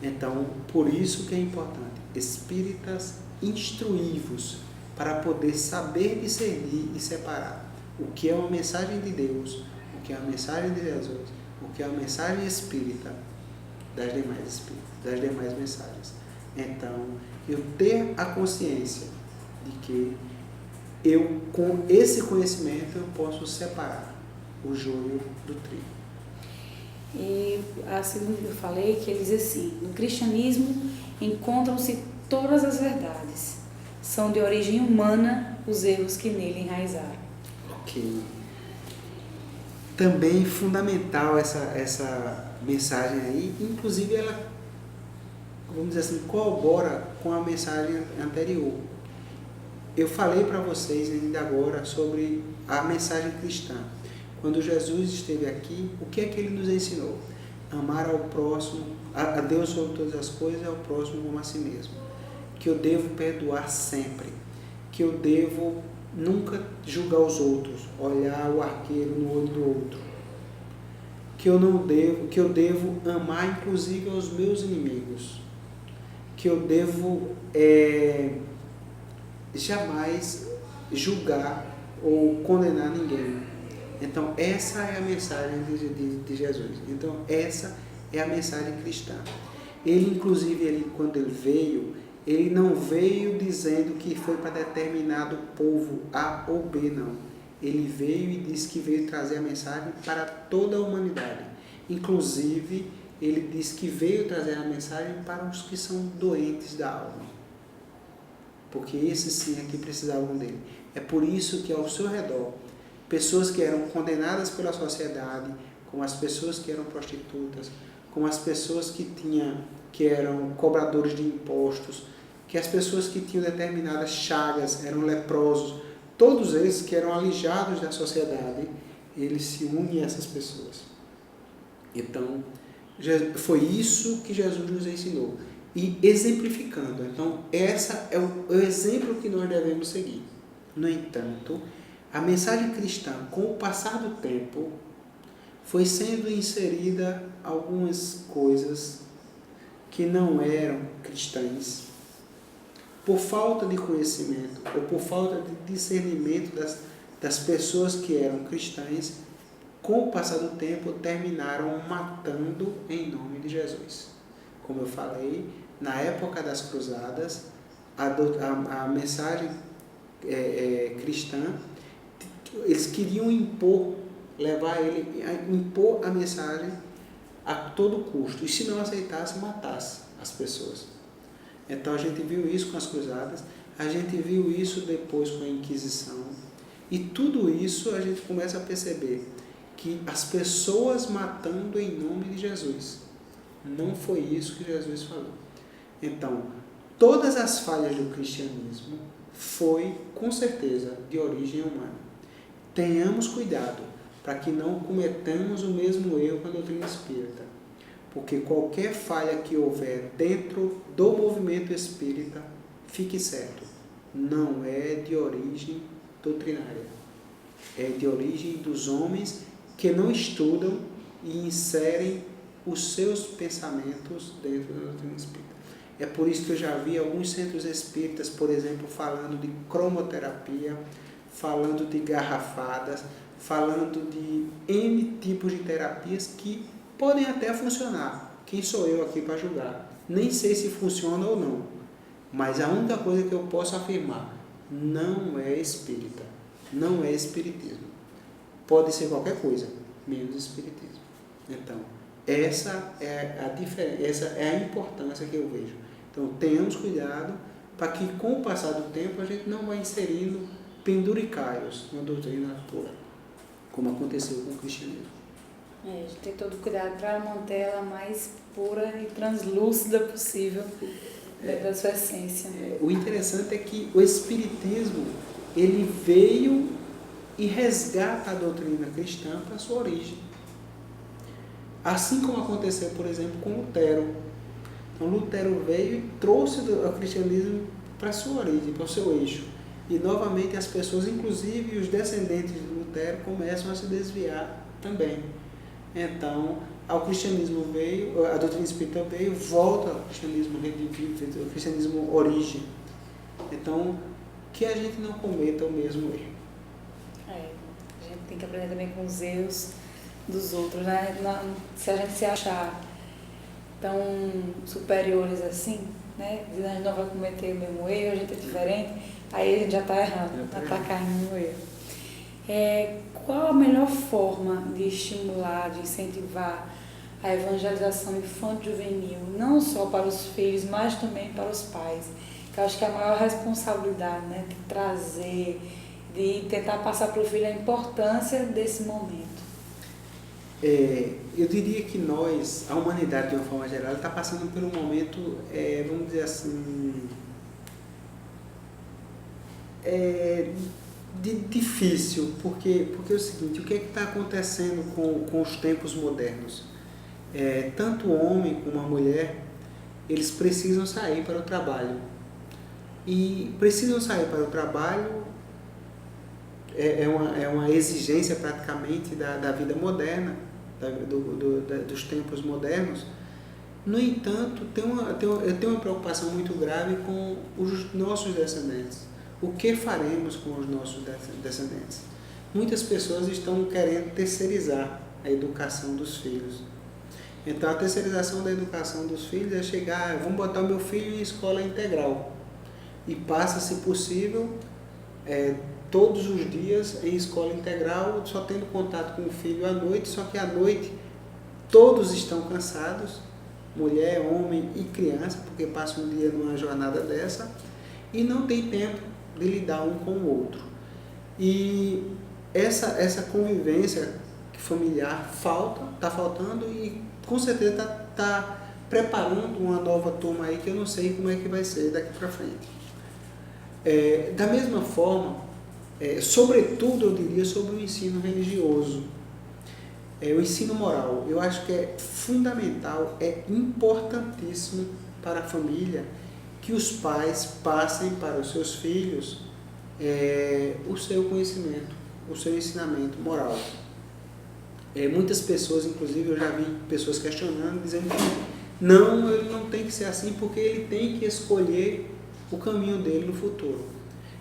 Então, por isso que é importante, espíritas, instruí-vos para poder saber discernir e separar o que é uma mensagem de Deus, o que é uma mensagem de Jesus, o que é uma mensagem espírita das demais mensagens. Então, eu ter a consciência de que eu, com esse conhecimento, eu posso separar o joio do trigo. E a segunda que eu falei, que ele diz assim: no cristianismo encontram-se todas as verdades. São de origem humana os erros que nele enraizaram. Ok. Também fundamental essa mensagem aí, inclusive ela, vamos dizer assim, corrobora com a mensagem anterior. Eu falei para vocês ainda agora sobre a mensagem cristã. Quando Jesus esteve aqui, o que é que ele nos ensinou? Amar ao próximo, a Deus sobre todas as coisas e ao próximo como a si mesmo. Que eu devo perdoar sempre. Que eu devo nunca julgar os outros, olhar o arqueiro no olho do outro. Que eu devo amar inclusive aos meus inimigos. Que eu devo jamais julgar ou condenar ninguém. Então, essa é a mensagem de Jesus. Então, essa é a mensagem cristã. Ele, inclusive, quando ele veio, ele não veio dizendo que foi para determinado povo A ou B, não. Ele veio e disse que veio trazer a mensagem para toda a humanidade. Inclusive, ele disse que veio trazer a mensagem para os que são doentes da alma. Porque esses sim é que precisavam dele. É por isso que ao seu redor, pessoas que eram condenadas pela sociedade, como as pessoas que eram prostitutas, como as pessoas que eram cobradores de impostos, que as pessoas que tinham determinadas chagas, eram leprosos, todos esses que eram alijados da sociedade, eles se unem a essas pessoas. Então, foi isso que Jesus nos ensinou. E exemplificando. Então, esse é o exemplo que nós devemos seguir. No entanto, a mensagem cristã, com o passar do tempo, foi sendo inserida algumas coisas que não eram cristãs, por falta de conhecimento ou por falta de discernimento das pessoas que eram cristãs, com o passar do tempo, terminaram matando em nome de Jesus. Como eu falei, na época das cruzadas, a mensagem cristã, eles queriam impor a mensagem a todo custo. E se não aceitasse, matasse as pessoas. Então a gente viu isso com as cruzadas, a gente viu isso depois com a Inquisição. E tudo isso a gente começa a perceber que as pessoas matando em nome de Jesus. Não foi isso que Jesus falou. Então, todas as falhas do cristianismo foi, com certeza, de origem humana. Tenhamos cuidado para que não cometamos o mesmo erro com a doutrina espírita. Porque qualquer falha que houver dentro do movimento espírita, fique certo, não é de origem doutrinária. É de origem dos homens que não estudam e inserem os seus pensamentos dentro da doutrina espírita. É por isso que eu já vi alguns centros espíritas, por exemplo, falando de cromoterapia, falando de garrafadas, falando de N tipos de terapias que podem até funcionar. Quem sou eu aqui para julgar? Nem sei se funciona ou não. Mas a única coisa que eu posso afirmar, não é espírita. Não é espiritismo. Pode ser qualquer coisa, menos espiritismo. Então, essa é a diferença, essa é a importância que eu vejo. Então, tenhamos cuidado para que, com o passar do tempo, a gente não vá inserindo penduricalhos na doutrina pura, como aconteceu com o cristianismo. A gente tem todo cuidado para manter ela mais pura e translúcida possível da sua essência. O interessante é que o espiritismo, ele veio e resgata a doutrina cristã para a sua origem. Assim como aconteceu, por exemplo, com Lutero. Então, Lutero veio e trouxe o cristianismo para a sua origem, para o seu eixo. E, novamente, as pessoas, inclusive os descendentes de Lutero, começam a se desviar também. Então, ao cristianismo veio, a doutrina espírita veio, volta ao cristianismo redivivo, ao cristianismo origem. Então, que a gente não cometa o mesmo erro. A gente tem que aprender também com os erros dos outros, né? Se a gente se achar tão superiores assim, né? A gente não vai cometer o mesmo erro, a gente é diferente, aí a gente já está errando, já está caindo no erro. Qual a melhor forma de estimular, de incentivar a evangelização infanto-juvenil, não só para os filhos, mas também para os pais? Que eu acho que é a maior responsabilidade, né, de trazer, de tentar passar para o filho a importância desse momento. Eu diria que nós, a humanidade de uma forma geral, está passando por um momento, vamos dizer assim, difícil, porque é o seguinte, o que é que está acontecendo com os tempos modernos? Tanto o homem como a mulher, eles precisam sair para o trabalho. E precisam sair para o trabalho, é uma exigência praticamente da vida moderna, dos tempos modernos. No entanto, eu tenho uma preocupação muito grave com os nossos descendentes. O que faremos com os nossos descendentes? Muitas pessoas estão querendo terceirizar a educação dos filhos. Então, a terceirização da educação dos filhos é chegar, vamos botar o meu filho em escola integral. E passa, se possível, todos os dias em escola integral, só tendo contato com o filho à noite, só que à noite todos estão cansados, mulher, homem e criança, porque passam um dia numa jornada dessa, e não tem tempo de lidar um com o outro. E essa convivência familiar está faltando e com certeza está preparando uma nova turma aí que eu não sei como é que vai ser daqui para frente. Da mesma forma, sobretudo eu diria sobre o ensino religioso, o ensino moral, eu acho que é fundamental, é importantíssimo para a família que os pais passem para os seus filhos o seu conhecimento, o seu ensinamento moral. Muitas pessoas, inclusive eu já vi pessoas questionando, dizendo que não, ele não tem que ser assim porque ele tem que escolher o caminho dele no futuro.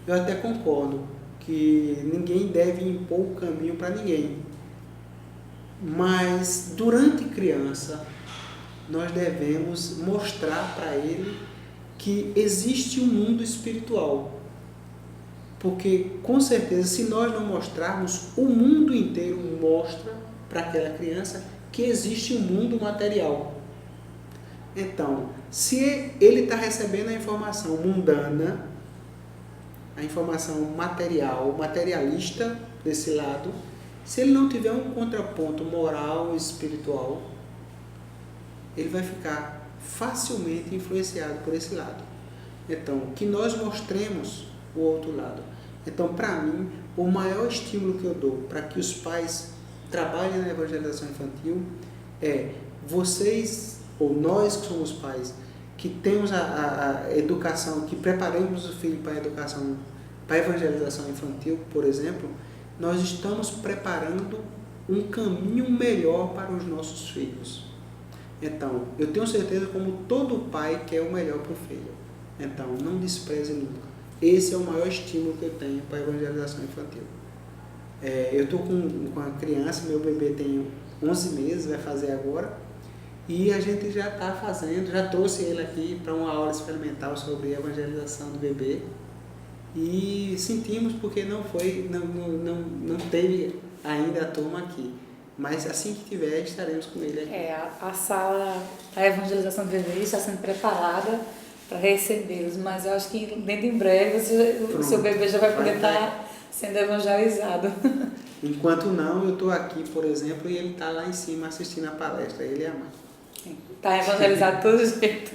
Eu até concordo que ninguém deve impor o caminho para ninguém, mas durante criança nós devemos mostrar para ele que existe um mundo espiritual, porque com certeza se nós não mostrarmos, o mundo inteiro mostra para aquela criança que existe um mundo material. Então, se ele está recebendo a informação mundana, a informação material, materialista desse lado, se ele não tiver um contraponto moral e espiritual, ele vai ficar facilmente influenciado por esse lado. Então, que nós mostremos o outro lado. Então, para mim, o maior estímulo que eu dou para que os pais trabalhem na evangelização infantil vocês, ou nós que somos pais, que temos a educação, que preparemos o filho para a educação, para a evangelização infantil, por exemplo, nós estamos preparando um caminho melhor para os nossos filhos. Então, eu tenho certeza como todo pai quer o melhor para o filho. Então, não despreze nunca. Esse é o maior estímulo que eu tenho para a evangelização infantil. Eu estou com a criança, meu bebê tem 11 meses, vai fazer agora, e a gente já está fazendo, já trouxe ele aqui para uma aula experimental sobre a evangelização do bebê, e sentimos porque não teve ainda a turma aqui. Mas assim que tiver, estaremos com ele aqui. A sala da evangelização do bebê está sendo preparada para recebê-los, mas eu acho que dentro em breve o seu bebê já vai poder estar sendo evangelizado. Enquanto não, eu estou aqui, por exemplo, e ele está lá em cima assistindo a palestra, ele e a mãe. Está evangelizado de todo jeito.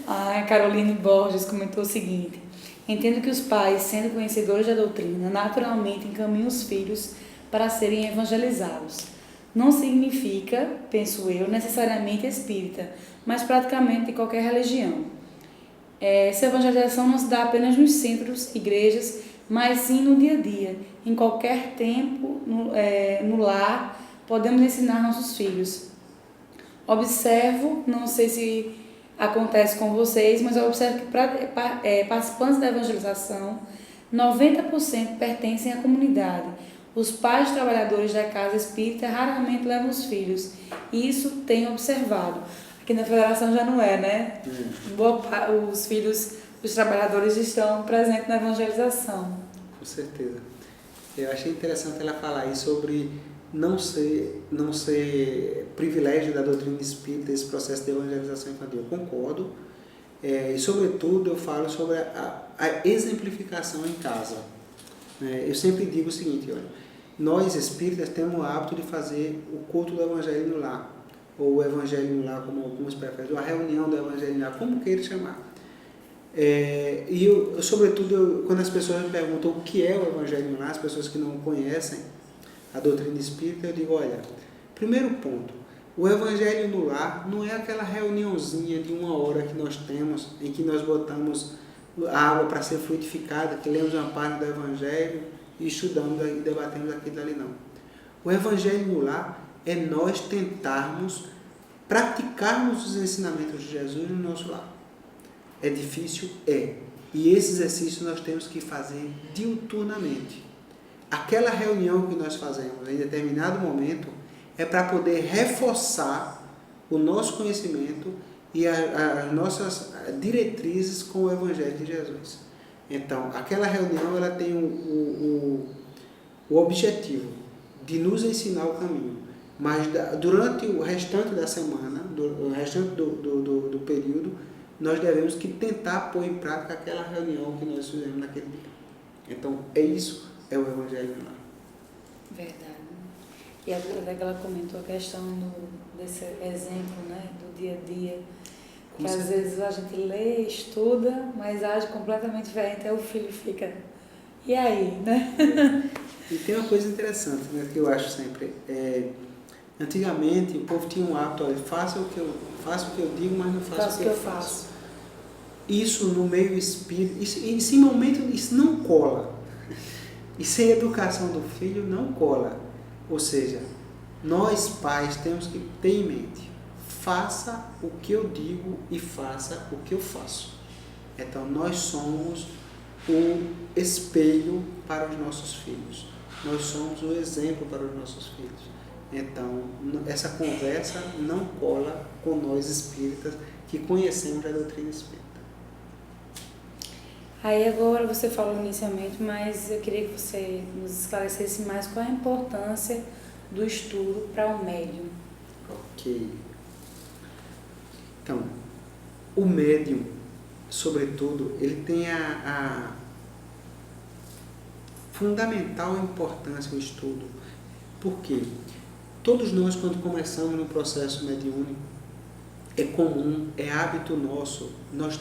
A Caroline Borges comentou o seguinte: entendo que os pais, sendo conhecedores da doutrina, naturalmente encaminham os filhos para serem evangelizados. Não significa, penso eu, necessariamente espírita, mas praticamente de qualquer religião. Essa evangelização não se dá apenas nos centros, igrejas, mas sim no dia a dia. Em qualquer tempo, no lar, podemos ensinar nossos filhos. Observo, não sei se acontece com vocês, mas eu observo que participantes da evangelização, 90% pertencem à comunidade. Os pais trabalhadores da casa espírita raramente levam os filhos. Isso tenho observado. Aqui na federação já não é, né? Os filhos dos trabalhadores estão presentes na evangelização. Com certeza. Eu achei interessante ela falar aí sobre não ser privilégio da doutrina espírita esse processo de evangelização infantil. Eu concordo. E, sobretudo, eu falo sobre a exemplificação em casa. Eu sempre digo o seguinte, olha, nós espíritas temos o hábito de fazer o culto do evangelho no lar, ou o evangelho no lar, como alguns preferem, ou a reunião do evangelho no lar, como queira chamar. E sobretudo, quando as pessoas me perguntam o que é o evangelho no lar, as pessoas que não conhecem a doutrina espírita, eu digo, olha, primeiro ponto, o evangelho no lar não é aquela reuniãozinha de 1 hora que nós temos, em que nós botamos a água para ser frutificada, que lemos uma parte do evangelho e estudamos e debatemos aquilo ali, não. O evangelho no lar é nós tentarmos praticarmos os ensinamentos de Jesus no nosso lar. É difícil? É. E esse exercício nós temos que fazer diuturnamente. Aquela reunião que nós fazemos em determinado momento é para poder reforçar o nosso conhecimento e as nossas diretrizes com o Evangelho de Jesus. Então, aquela reunião ela tem o objetivo de nos ensinar o caminho, mas durante o restante da semana, o restante do período, nós devemos que tentar pôr em prática aquela reunião que nós fizemos naquele dia. Então, isso é o Evangelho lá. Verdade. E até que ela comentou a questão desse exemplo, né, do dia a dia, que às vezes a gente lê, estuda, mas age completamente diferente, aí o filho fica, e aí, né? E tem uma coisa interessante, né, que eu acho sempre, antigamente o povo tinha um hábito, olha, faça o que eu digo, mas não faça o que eu faço. Isso no meio espírita, isso em momento, isso não cola. E sem educação do filho não cola. Ou seja, nós pais temos que ter em mente, faça o que eu digo e faça o que eu faço. Então nós somos o espelho para os nossos filhos. Nós somos o exemplo para os nossos filhos. Então essa conversa não cola com nós espíritas que conhecemos a doutrina espírita. Aí agora você falou inicialmente, mas eu queria que você nos esclarecesse mais qual a importância do estudo para o médium. Ok. Então, o médium, sobretudo, ele tem a fundamental importância do estudo. Por quê? Todos nós, quando começamos no processo mediúnico, é comum, é hábito nosso, nós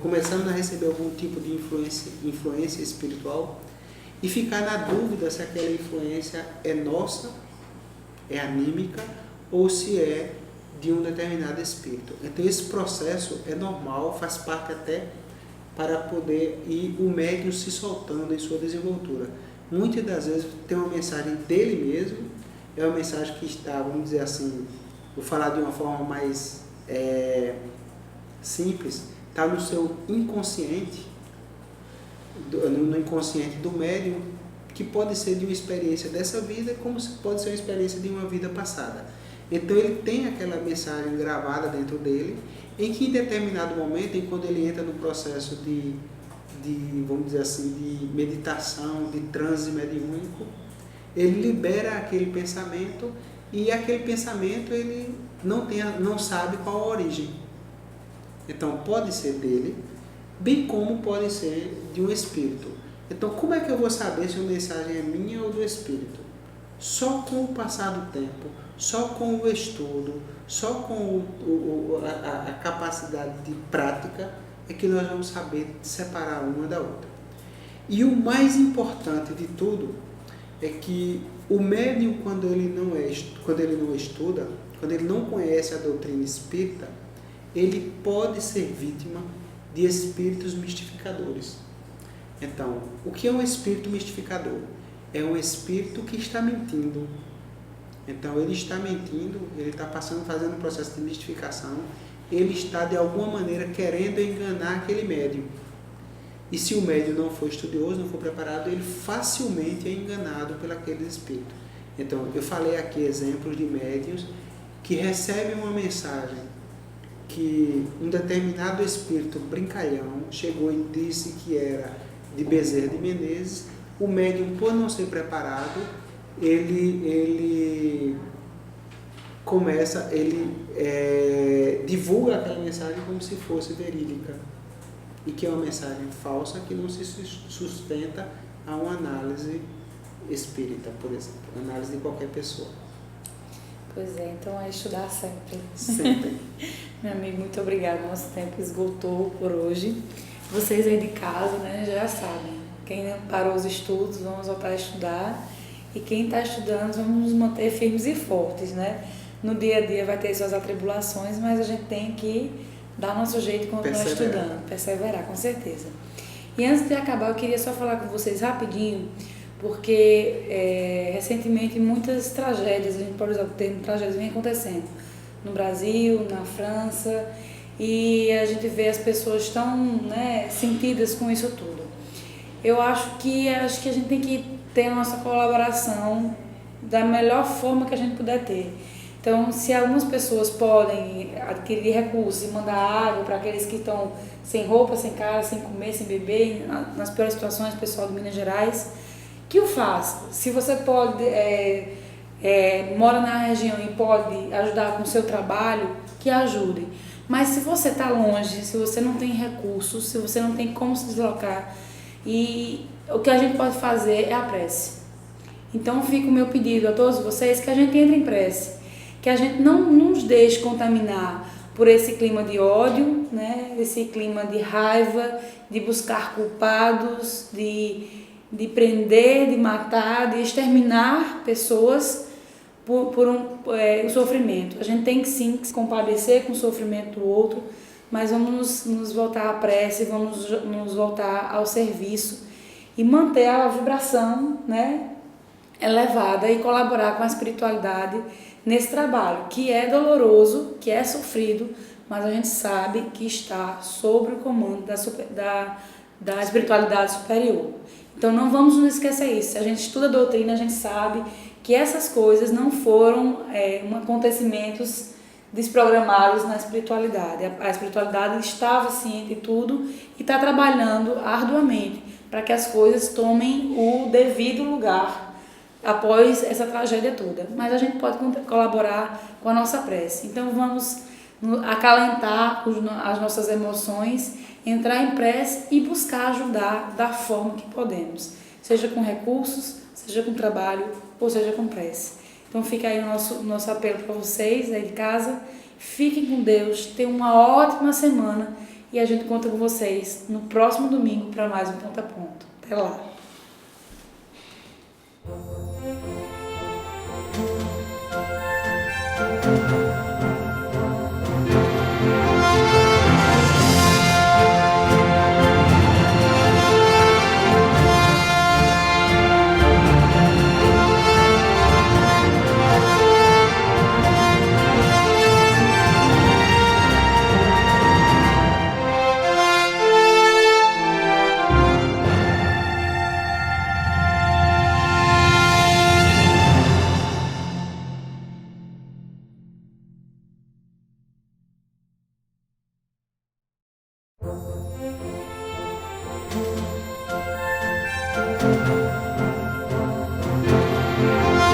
começamos a receber algum tipo de influência espiritual e ficar na dúvida se aquela influência é nossa, é anímica ou se é de um determinado espírito. Então esse processo é normal, faz parte até para poder ir o médium se soltando em sua desenvoltura. Muitas das vezes tem uma mensagem dele mesmo, é uma mensagem que está, vamos dizer assim, vou falar de uma forma mais simples, está no seu inconsciente, no inconsciente do médium, que pode ser de uma experiência dessa vida, como pode ser uma experiência de uma vida passada. Então ele tem aquela mensagem gravada dentro dele, em que em determinado momento, quando ele entra no processo de vamos dizer assim, de meditação, de transe mediúnico, ele libera aquele pensamento e aquele pensamento ele não sabe qual a origem. Então pode ser dele, bem como pode ser de um espírito. Então como é que eu vou saber se a mensagem é minha ou do espírito? Só com o passar do tempo, só com o estudo, só com a capacidade de prática é que nós vamos saber separar uma da outra. E o mais importante de tudo é que o médium, quando ele não estuda, quando ele não conhece a doutrina espírita, ele pode ser vítima de espíritos mistificadores. Então, o que é um espírito mistificador? É um espírito que está mentindo. Então, ele está mentindo, ele está fazendo um processo de mistificação, ele está, de alguma maneira, querendo enganar aquele médium. E se o médium não for estudioso, não for preparado, ele facilmente é enganado por aqueles espíritos. Então, eu falei aqui exemplos de médiuns que recebem uma mensagem que um determinado espírito brincalhão chegou e disse que era de Bezerra de Menezes, o médium, por não ser preparado, ele divulga aquela mensagem como se fosse verídica, e que é uma mensagem falsa que não se sustenta a uma análise espírita, por exemplo, análise de qualquer pessoa. Pois é, então é estudar sempre. Sempre. Meu amigo, muito obrigada. Nosso tempo esgotou por hoje. Vocês aí de casa, né, já sabem. Quem parou os estudos, vamos voltar a estudar. E quem está estudando, vamos nos manter firmes e fortes, né? No dia a dia vai ter suas atribulações, mas a gente tem que dar o nosso jeito e continuar estudando. Perseverar, com certeza. E antes de acabar, eu queria só falar com vocês rapidinho, porque recentemente muitas tragédias, a gente pode usar o termo tragédias, vem acontecendo no Brasil, na França, e a gente vê as pessoas tão, né, sentidas com isso tudo. Eu acho que a gente tem que ter a nossa colaboração da melhor forma que a gente puder ter. Então, se algumas pessoas podem adquirir recursos e mandar água para aqueles que estão sem roupa, sem casa, sem comer, sem beber, nas piores situações, pessoal de Minas Gerais, que o faça. Se você pode, mora na região e pode ajudar com o seu trabalho, que ajude. Mas se você está longe, se você não tem recursos, se você não tem como se deslocar, e o que a gente pode fazer é a prece. Então fica o meu pedido a todos vocês que a gente entre em prece, que a gente não nos deixe contaminar por esse clima de ódio, né? Esse clima de raiva, de buscar culpados, de prender, de matar, de exterminar pessoas por um sofrimento. A gente tem que sim se compadecer com o sofrimento do outro, mas vamos nos voltar à prece, vamos nos voltar ao serviço e manter a vibração, né, elevada e colaborar com a espiritualidade nesse trabalho, que é doloroso, que é sofrido, mas a gente sabe que está sob o comando da espiritualidade superior. Então não vamos nos esquecer isso. Se a gente estuda a doutrina, a gente sabe que essas coisas não foram acontecimentos desprogramados na espiritualidade. A espiritualidade estava ciente de tudo e está trabalhando arduamente para que as coisas tomem o devido lugar após essa tragédia toda. Mas a gente pode colaborar com a nossa prece. Então vamos acalentar as nossas emoções, entrar em prece e buscar ajudar da forma que podemos, seja com recursos, seja com trabalho ou seja com prece. Então fica aí o nosso apelo para vocês aí de casa. Fiquem com Deus, tenham uma ótima semana e a gente conta com vocês no próximo domingo para mais um Ponto a Ponto. Até lá!